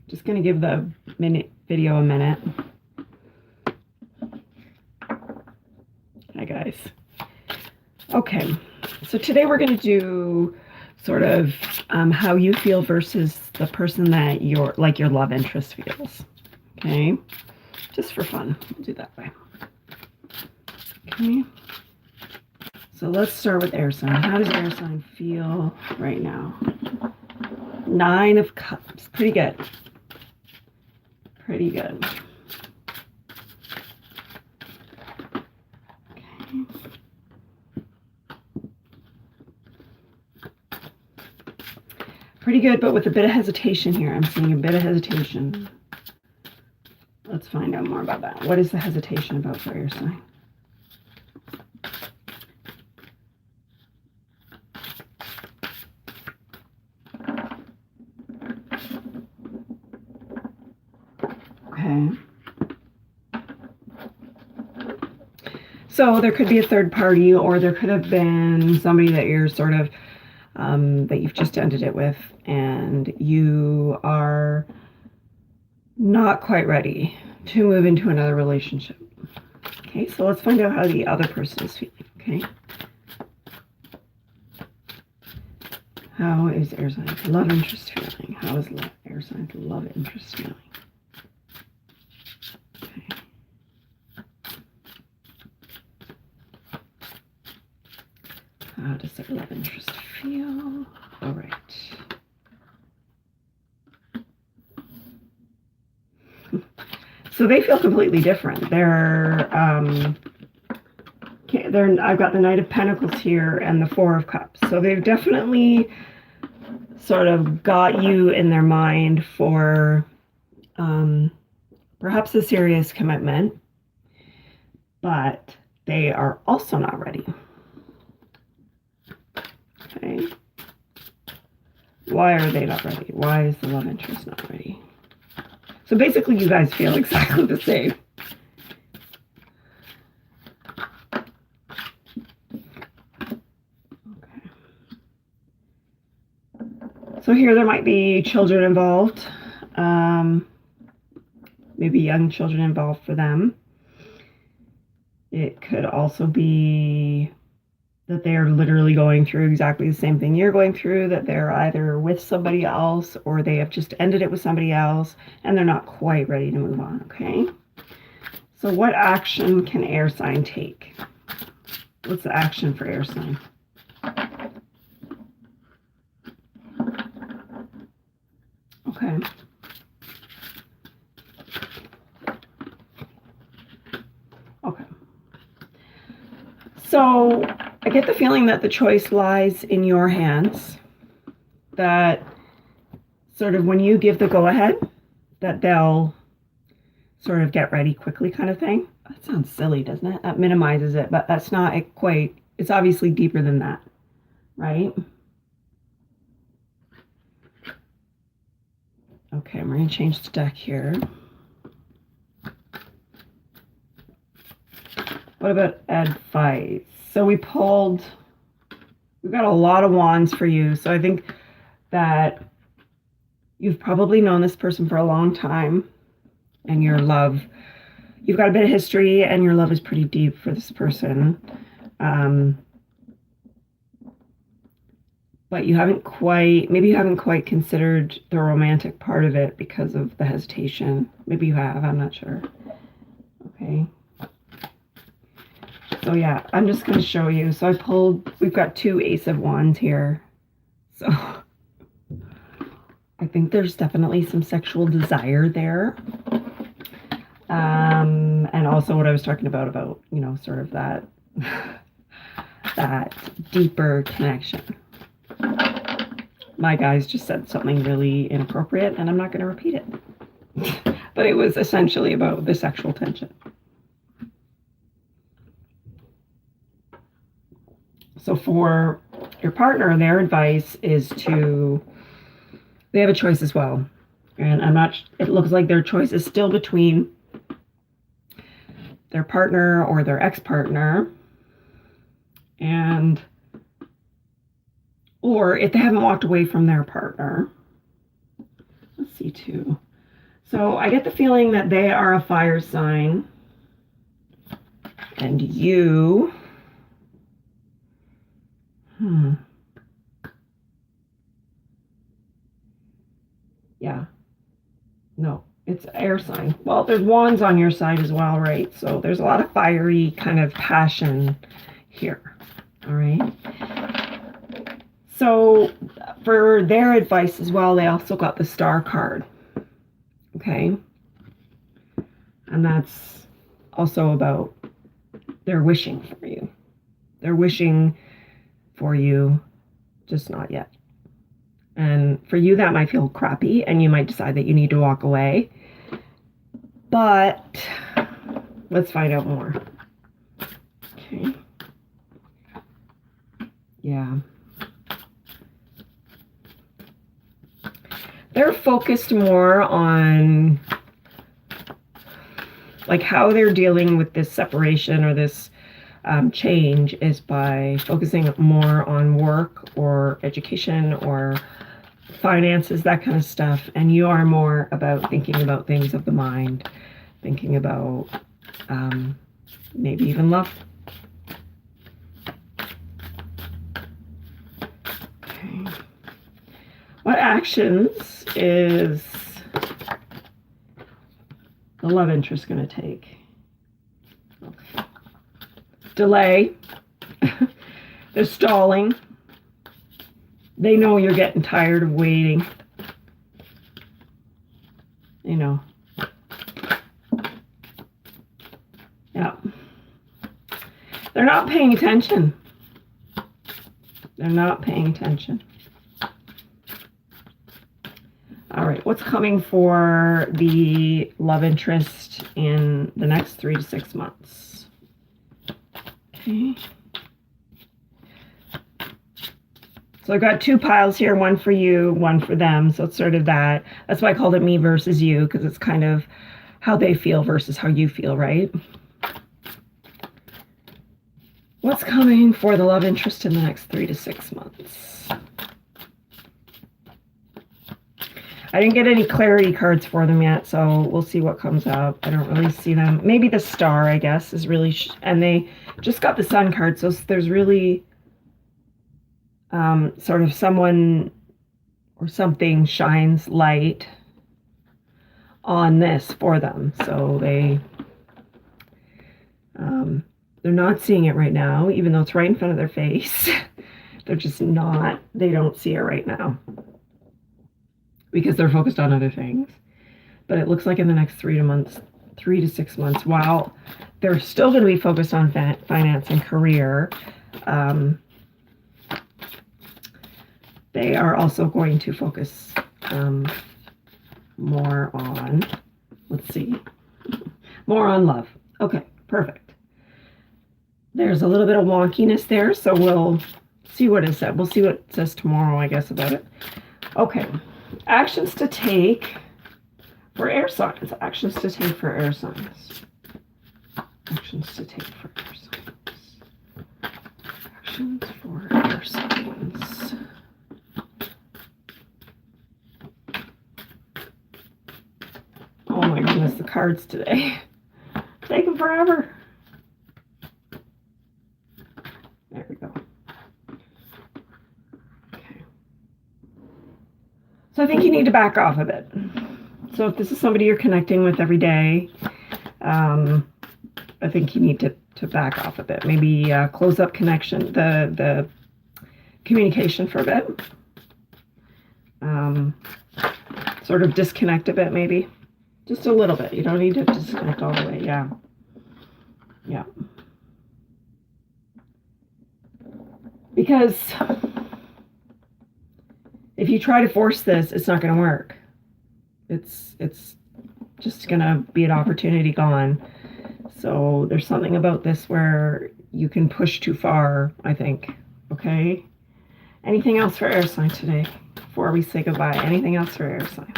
Just going to give the video a minute. Hi guys. Okay, so today we're going to do sort of how you feel versus the person that your love interest feels. Okay, just for fun, we'll do that way. Okay, so let's start with air sign. How does air sign feel right now? 9 of Cups, pretty good. Pretty good. Okay. Pretty good, but with a bit of hesitation here. I'm seeing a bit of hesitation. Let's find out more about that. What is the hesitation about for air sign? Okay. So there could be a third party, or there could have been somebody that you're sort of, that you've just ended it with, and you are not quite ready to move into another relationship. Okay, so let's find out how the other person is feeling, okay? How is air sign's love interest feeling? How is air sign's love interest feeling? Okay. How does their love interest feel? All right. So they feel completely different. I've got the Knight of Pentacles here and the Four of Cups. So they've definitely sort of got you in their mind for perhaps a serious commitment, but they are also not ready. Okay. Why are they not ready? Why is the love interest not ready? So basically you guys feel exactly the same. Okay. So here there might be children involved. Maybe young children involved for them. It could also be that they're literally going through exactly the same thing you're going through, that they're either with somebody else or they have just ended it with somebody else and they're not quite ready to move on, okay? So what action can air sign take? What's the action for air sign? Okay. Okay. So I get the feeling that the choice lies in your hands, that sort of when you give the go-ahead, that they'll sort of get ready quickly kind of thing. That sounds silly, doesn't it? That minimizes it, but that's not quite, it's obviously deeper than that, right? Okay, I'm going to change the deck here. What about advice? So we've got a lot of wands for you. So I think that you've probably known this person for a long time, and you've got a bit of history, and your love is pretty deep for this person. But maybe you haven't quite considered the romantic part of it because of the hesitation. Maybe you have, I'm not sure. Okay. So yeah, I'm just going to show you. So we've got 2 Ace of Wands here. So I think there's definitely some sexual desire there. And also what I was talking about, sort of that, that deeper connection. My guys just said something really inappropriate, and I'm not going to repeat it. But it was essentially about the sexual tension. So for your partner, their advice is they have a choice as well. And it looks like their choice is still between their partner or their ex-partner, or if they haven't walked away from their partner. Let's see too. So I get the feeling that they are a fire sign and you, yeah, no, it's air sign. Well, there's wands on your side as well, right? So there's a lot of fiery kind of passion here, all right? So for their advice as well, they also got the Star card, okay? And that's also about they're wishing for you. They're wishing for you, just not yet. And for you, that might feel crappy, and you might decide that you need to walk away. But let's find out more. Okay. Yeah. They're focused more on like how they're dealing with this separation or this change is by focusing more on work or education or finances, that kind of stuff. And you are more about thinking about things of the mind, thinking about maybe even love. Okay. What actions is the love interest going to take? Okay. Delay. They're stalling. They know you're getting tired of waiting. You know. Yeah. They're not paying attention. They're not paying attention. All right, what's coming for the love interest in the next 3 to 6 months? Okay. So I've got 2 piles here, one for you, one for them. So it's sort of that. That's why I called it me versus you, because it's kind of how they feel versus how you feel, right? What's coming for the love interest in the next 3 to 6 months? I didn't get any clarity cards for them yet, so we'll see what comes up. I don't really see them. Maybe the star, I guess, is really... and they just got the sun card, so there's really sort of someone or something shines light on this for them. So they're not seeing it right now, even though it's right in front of their face. They're just not... they don't see it right now, because they're focused on other things. But it looks like in the next 3 to 6 months, while they're still going to be focused on finance and career, they are also going to focus more on, let's see, more on love. Okay, perfect. There's a little bit of wonkiness there, so we'll see what it said. We'll see what it says tomorrow, I guess, about it. Okay. Actions to take for air signs. Actions to take for air signs. Actions to take for air signs. Actions for air signs. Oh my goodness, the cards today. Taking forever. There we go. So I think you need to back off a bit. So if this is somebody you're connecting with every day, I think you need to back off a bit. Maybe close up connection, the communication for a bit. Sort of disconnect a bit, maybe. Just a little bit. You don't need to disconnect all the way. Yeah. Yeah. Because if you try to force this, it's not going to work. It's just going to be an opportunity gone. So there's something about this where you can push too far, I think. Okay? Anything else for air sign today before we say goodbye? Anything else for air sign?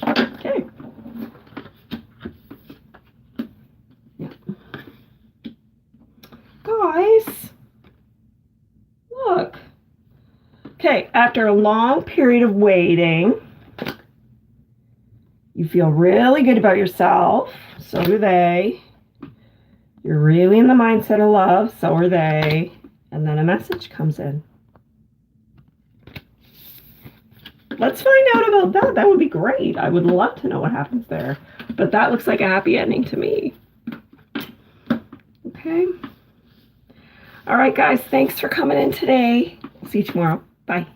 Okay. Yeah. Guys, Okay, after a long period of waiting, you feel really good about yourself. So do they. You're really in the mindset of love. So are they. And then a message comes in. Let's find out about that. That would be great. I would love to know what happens there. But that looks like a happy ending to me. Okay. All right, guys. Thanks for coming in today. See you tomorrow. Bye.